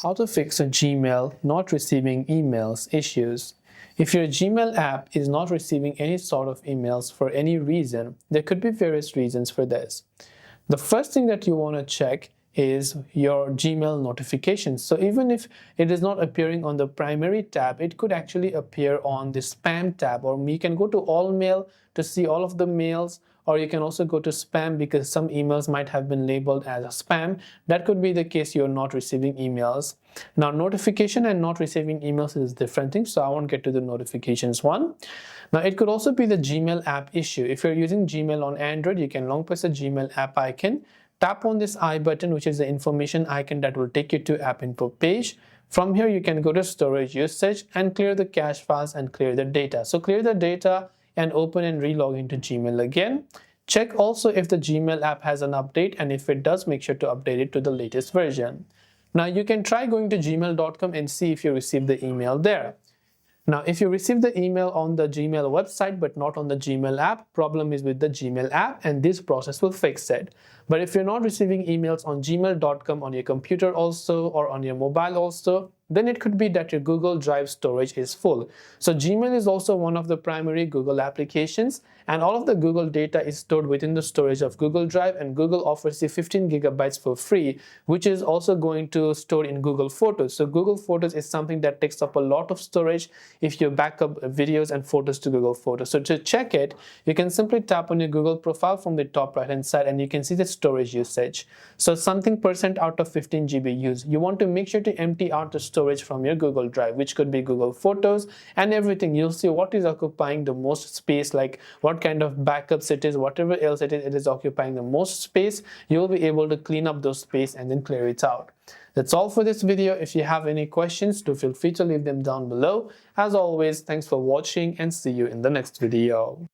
How to fix a Gmail not receiving emails issues. If your Gmail app is not receiving any sort of emails for any reason, there could be various reasons for this. The first thing that you want to check is your Gmail notifications. So even if it is not appearing on the primary tab, it could actually appear on the spam tab, or you can go to all mail to see all of the mails, or you can also go to spam because some emails might have been labeled as a spam. That could be the case you're not receiving emails. Now, notification and not receiving emails is different things, so I won't get to the notifications one. Now, it could also be the Gmail app issue. If you're using Gmail on Android, you can long press the Gmail app icon, tap on this I button, which is the information icon that will take you to app info page. From here, you can go to storage usage and clear the cache files and clear the data. So clear the data and open and relog into Gmail again. Check also if the Gmail app has an update, and if it does, make sure to update it to the latest version. Now you can try going to gmail.com and see if you received the email there. Now, if you receive the email on the Gmail website but not on the Gmail app, problem is with the Gmail app, and this process will fix it. But if you're not receiving emails on gmail.com on your computer also, or on your mobile also, then it could be that your Google Drive storage is full. So Gmail is also one of the primary Google applications, and all of the Google data is stored within the storage of Google Drive, and Google offers you 15 gigabytes for free, which is also going to store in Google Photos. So Google Photos is something that takes up a lot of storage if you back up videos and photos to Google Photos. So to check it, you can simply tap on your Google profile from the top right hand side, and you can see the storage usage. So something percent out of 15 GB use. You want to make sure to empty out the storage from your Google Drive, which could be Google Photos and everything. You'll see what is occupying the most space, like what kind of backups it is, whatever else it is occupying the most space. You'll be able to clean up those space and then clear it out. That's all for this video. If you have any questions, do feel free to leave them down below. As always, thanks for watching and see you in the next video.